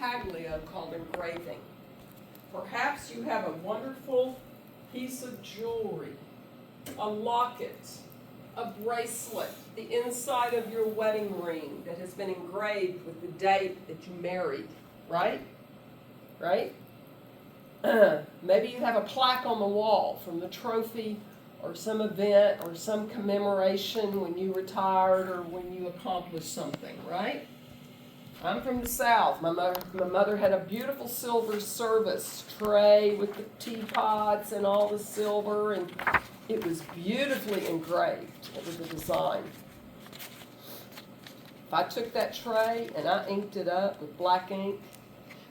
intaglio called engraving. Perhaps you have a wonderful piece of jewelry, a locket, a bracelet, the inside of your wedding ring that has been engraved with the date that you married, right? Right? Maybe you have a plaque on the wall from the trophy or some event or some commemoration when you retired or when you accomplished something, right? I'm from the South. My mother had a beautiful silver service tray with the teapots and all the silver, and it was beautifully engraved. It was a design. If I took that tray and I inked it up with black ink,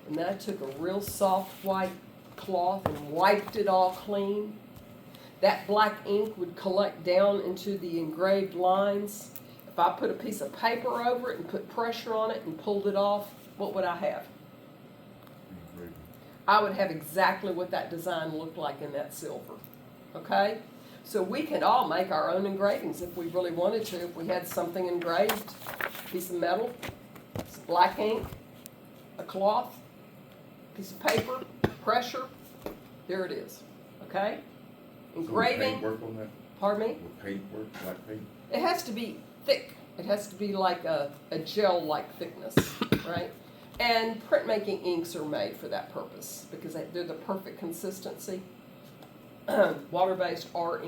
and then I took a real soft white cloth and wiped it all clean, that black ink would collect down into the engraved lines. If I put a piece of paper over it and put pressure on it and pulled it off, what would I have? Engraving. I would have exactly what that design looked like in that silver. Okay? So we can all make our own engravings if we really wanted to. If we had something engraved, a piece of metal, some black ink, a cloth, piece of paper, pressure, there it is. Okay? Engraving. Paint work on that? Pardon me? With paint work, black paint? It has to be thick. It has to be like a gel-like thickness, right? And printmaking inks are made for that purpose because they're the perfect consistency. Water-based or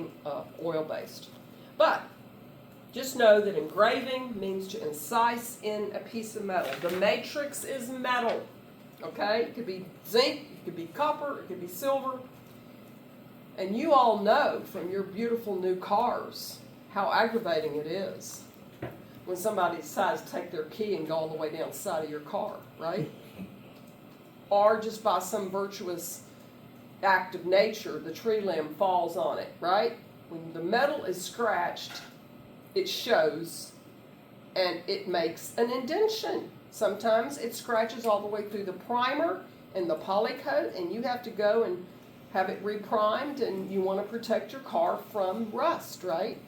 oil-based. But just know that engraving means to incise in a piece of metal. The matrix is metal, okay? It could be zinc, it could be copper, it could be silver. And you all know from your beautiful new cars how aggravating it is when somebody decides to take their key and go all the way down the side of your car, right? Or just by some virtuous act of nature, the tree limb falls on it, right? When the metal is scratched, it shows and it makes an indentation. Sometimes it scratches all the way through the primer and the poly coat, and you have to go and have it reprimed, and you want to protect your car from rust, right?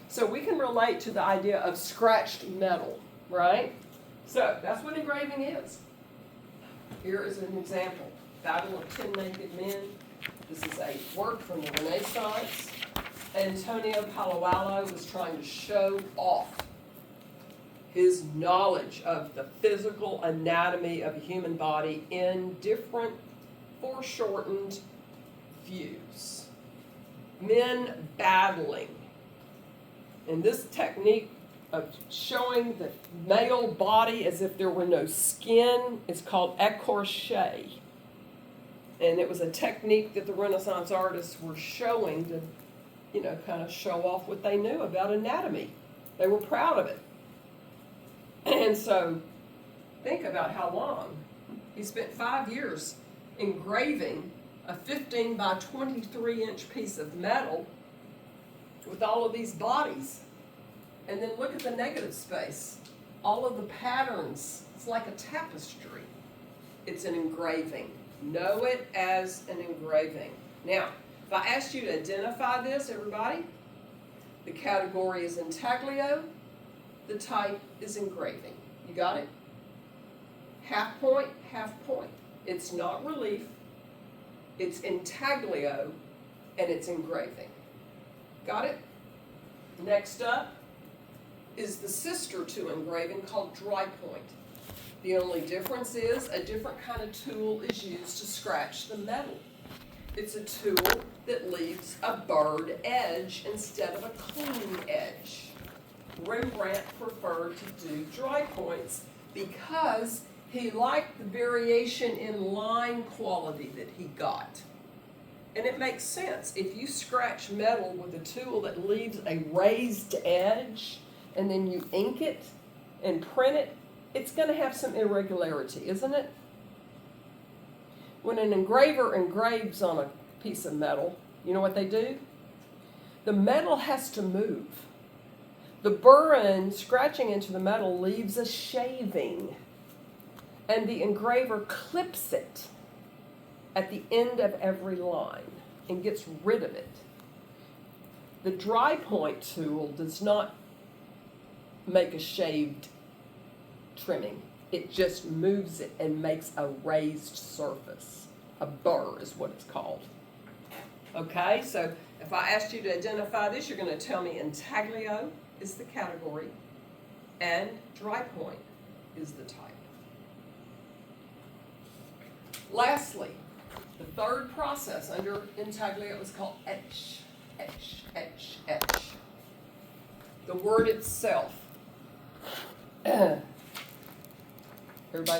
So we can relate to the idea of scratched metal, right? So that's what engraving is. Here is an example. Battle of 10 Naked Men. This is a work from the Renaissance. Antonio Palladio was trying to show off his knowledge of the physical anatomy of a human body in different foreshortened views. Men battling. And this technique of showing the male body as if there were no skin is called écorché. And it was a technique that the Renaissance artists were showing to, kind of show off what they knew about anatomy. They were proud of it. And so, think about how long. He spent 5 years engraving a 15 by 23 inch piece of metal with all of these bodies. And then look at the negative space. All of the patterns. It's like a tapestry. It's an engraving. Know it as an engraving. Now, if I asked you to identify this, everybody, the category is intaglio, the type is engraving. You got it? Half point, half point. It's not relief, it's intaglio, and it's engraving. Got it? Next up is the sister to engraving called dry point. The only difference is a different kind of tool is used to scratch the metal. It's a tool that leaves a burred edge instead of a clean edge. Rembrandt preferred to do dry points because he liked the variation in line quality that he got. And it makes sense. If you scratch metal with a tool that leaves a raised edge and then you ink it and print it, it's going to have some irregularity, isn't it? When an engraver engraves on a piece of metal, you know what they do? The metal has to move. The burren scratching into the metal leaves a shaving, and the engraver clips it at the end of every line and gets rid of it. The dry point tool does not make a shaved trimming. It just moves it and makes a raised surface. A burr is what it's called. Okay, so if I asked you to identify this, you're going to tell me intaglio is the category and dry point is the type. Lastly, the third process under intaglio is called etch, etch, etch, etch. The word itself. Everybody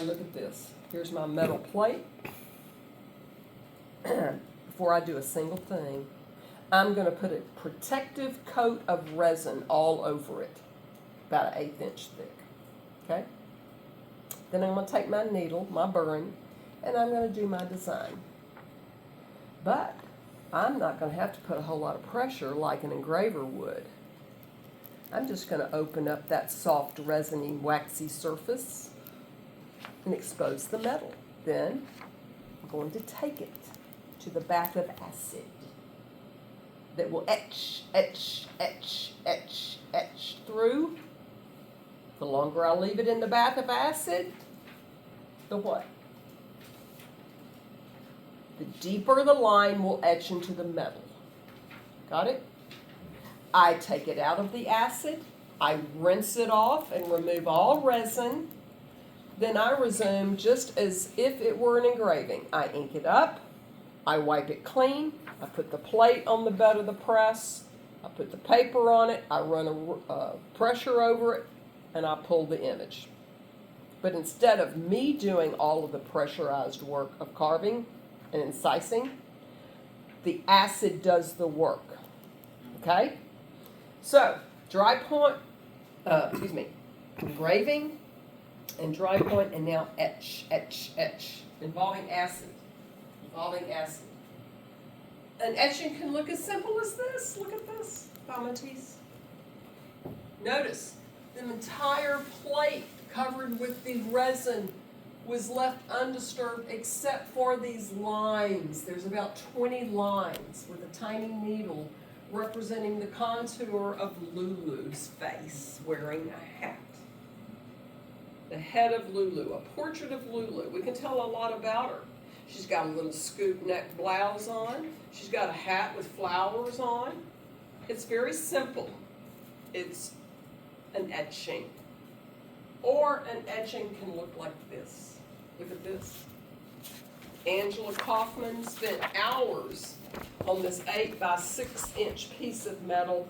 look at this. Here's my metal plate. Before I do a single thing, I'm going to put a protective coat of resin all over it, about an 1/8 inch thick. Okay? Then I'm going to take my needle, my burring, and I'm going to do my design. But I'm not going to have to put a whole lot of pressure like an engraver would. I'm just going to open up that soft, resiny, waxy surface and expose the metal. Then I'm going to take it to the bath of acid that will etch, etch, etch, etch, etch through. The longer I leave it in the bath of acid, the what? The deeper the line will etch into the metal. Got it? I take it out of the acid, I rinse it off and remove all resin. Then I resume just as if it were an engraving. I ink it up, I wipe it clean, I put the plate on the bed of the press, I put the paper on it, I run a pressure over it, and I pull the image. But instead of me doing all of the pressurized work of carving and incising, the acid does the work. Okay? So, dry point, engraving and dry point, and now etch, etch, etch, involving acid. An etching can look as simple as this. Look at this, Matisse. Notice, the entire plate covered with the resin was left undisturbed except for these lines. There's about 20 lines with a tiny needle representing the contour of Lulu's face wearing a hat. The head of Lulu, a portrait of Lulu. We can tell a lot about her. She's got a little scoop neck blouse on. She's got a hat with flowers on. It's very simple. It's an etching. Or an etching can look like this. Look at this. Angela Kaufman spent hours on this 8 by 6 inch piece of metal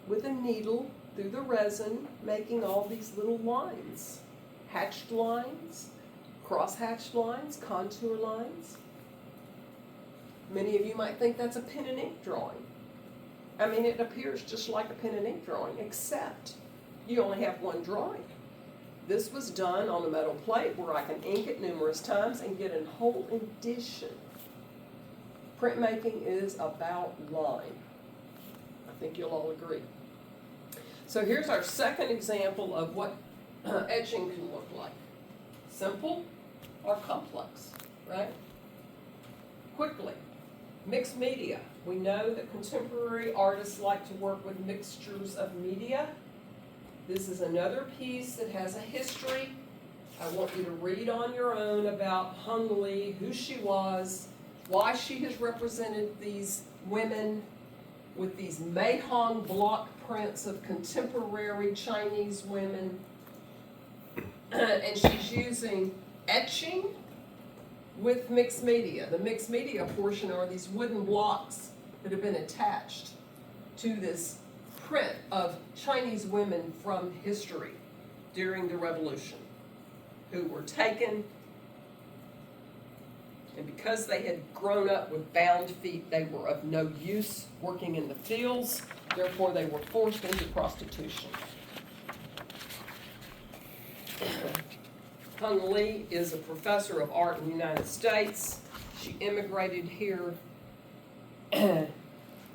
with a needle through the resin, making all these little lines. Hatched lines, cross-hatched lines, contour lines. Many of you might think that's a pen and ink drawing. I mean, it appears just like a pen and ink drawing, except you only have one drawing. This was done on a metal plate where I can ink it numerous times and get a whole edition. Printmaking is about line. I think you'll all agree. So here's our second example of what etching can look like. Simple or complex, right? Quickly, mixed media. We know that contemporary artists like to work with mixtures of media. This is another piece that has a history. I want you to read on your own about Hung Lee, who she was, why she has represented these women with these Mahong block prints of contemporary Chinese women. And she's using etching with mixed media. The mixed media portion are these wooden blocks that have been attached to this print of Chinese women from history during the Revolution who were taken, and because they had grown up with bound feet, they were of no use working in the fields, therefore they were forced into prostitution. Hung Lee is a professor of art in the United States. She immigrated here, I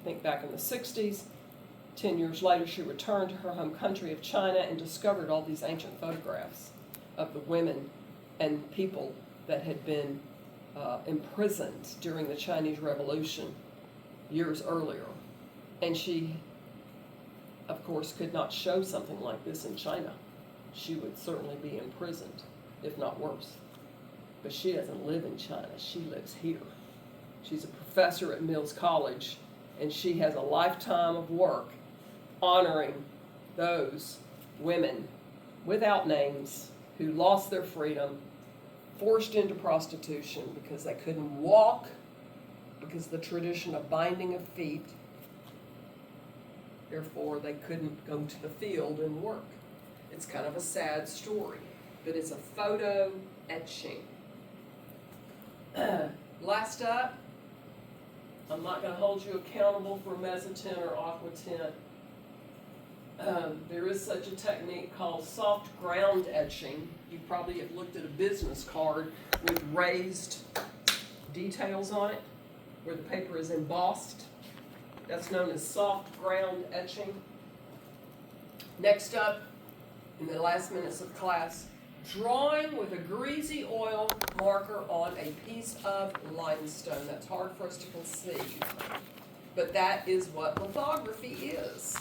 think back in the 60s. 10 years later, she returned to her home country of China and discovered all these ancient photographs of the women and people that had been imprisoned during the Chinese Revolution years earlier. And she of course, could not show something like this in China. She would certainly be imprisoned, if not worse. But she doesn't live in China, she lives here. She's a professor at Mills College, and she has a lifetime of work honoring those women without names who lost their freedom, forced into prostitution because they couldn't walk, because of the tradition of binding of feet. Therefore, they couldn't go to the field and work. It's kind of a sad story, but it's a photo etching. Last up, I'm not going to hold you accountable for mezzotint or aquatint. There is such a technique called soft ground etching. You probably have looked at a business card with raised details on it, where the paper is embossed. That's known as soft ground etching. Next up, in the last minutes of class, drawing with a greasy oil marker on a piece of limestone. That's hard for us to conceive, but that is what lithography is.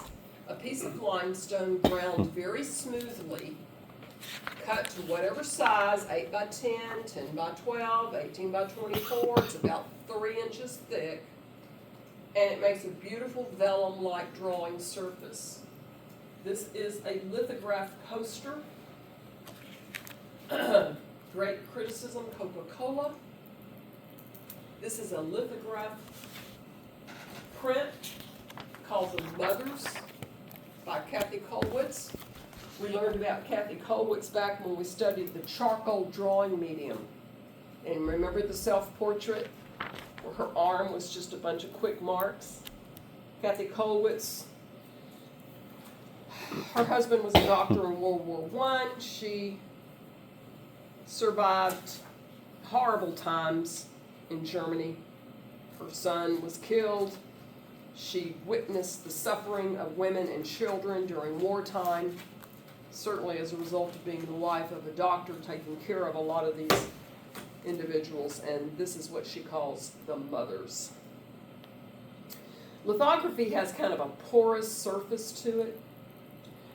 A piece of limestone ground very smoothly, cut to whatever size, 8 by 10, 10 by 12, 18 by 24, it's about 3 inches thick, and it makes a beautiful vellum-like drawing surface. This is a lithograph poster. Great criticism, Coca-Cola. This is a lithograph print called The Mothers by Kathy Kollwitz. We learned about Kathy Kollwitz back when we studied the charcoal drawing medium. And remember the self-portrait where her arm was just a bunch of quick marks? Kathy Kollwitz, her husband was a doctor in World War I. She survived horrible times in Germany. Her son was killed. She witnessed the suffering of women and children during wartime, certainly as a result of being the wife of a doctor taking care of a lot of these individuals, and this is what she calls the mothers. Lithography has kind of a porous surface to it,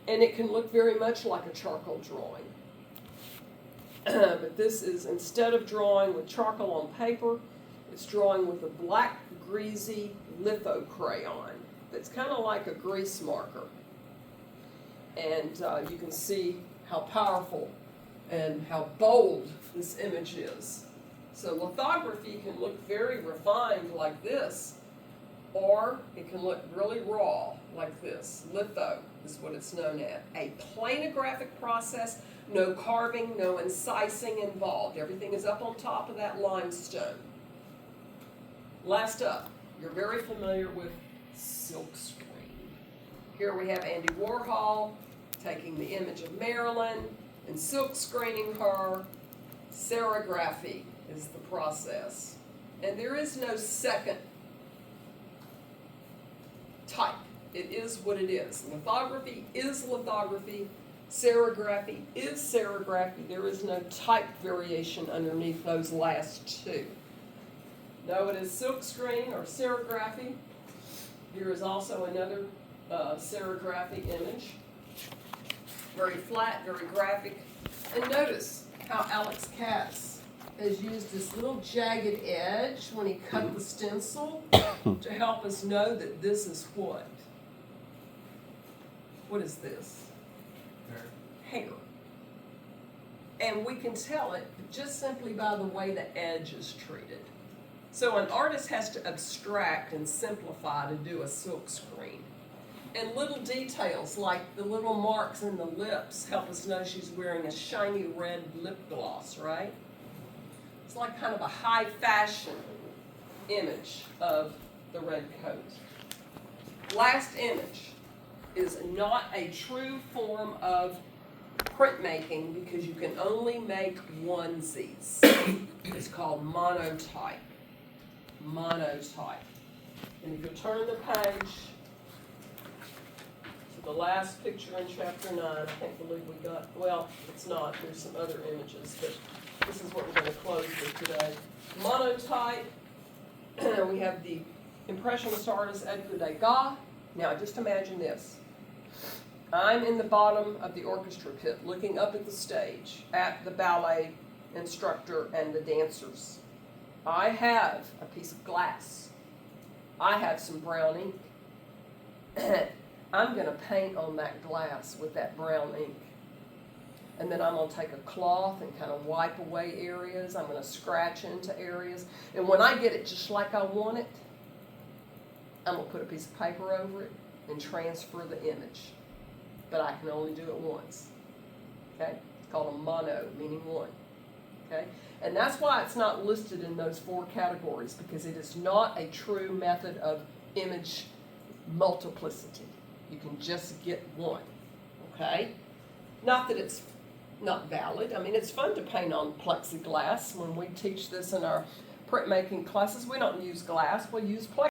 and it can look very much like a charcoal drawing. But this is, instead of drawing with charcoal on paper, it's drawing with a black, greasy litho crayon that's kind of like a grease marker. And you can see how powerful and how bold this image is. So lithography can look very refined like this, or it can look really raw like this. Litho is what it's known as. A planographic process, no carving, no incising involved. Everything is up on top of that limestone. Last up, you're very familiar with silkscreen. Here we have Andy Warhol taking the image of Marilyn and silkscreening her. Serigraphy is the process. And there is no second type. It is what it is. Lithography is lithography. Serigraphy is serigraphy. There is no type variation underneath those last two. No, it is silkscreen or serigraphy. Here is also another serigraphy image. Very flat, very graphic. And notice how Alex Katz has used this little jagged edge when he cut the stencil to help us know that this is what? What is this? Hair. And we can tell it just simply by the way the edge is treated. So an artist has to abstract and simplify to do a silk screen. And little details like the little marks in the lips help us know she's wearing a shiny red lip gloss, right? It's like kind of a high fashion image of the red coat. Last image is not a true form of printmaking because you can only make onesies. It's called monotype. Monotype. And if you turn the page to the last picture in chapter 9, I can't believe we got, well, it's not, there's some other images, but this is what we're going to close with today. Monotype, we have the Impressionist artist Edgar Degas. Now just imagine this. I'm in the bottom of the orchestra pit, looking up at the stage, at the ballet instructor and the dancers. I have a piece of glass. I have some brown ink. I'm going to paint on that glass with that brown ink. And then I'm going to take a cloth and kind of wipe away areas. I'm going to scratch into areas. And when I get it just like I want it, I'm going to put a piece of paper over it and transfer the image. But I can only do it once. Okay? It's called a mono, meaning one. Okay? And that's why it's not listed in those 4 categories, because it is not a true method of image multiplicity. You can just get one. Okay? Not that it's not valid. I mean, it's fun to paint on plexiglass. When we teach this in our printmaking classes, we don't use glass, we use plexiglass.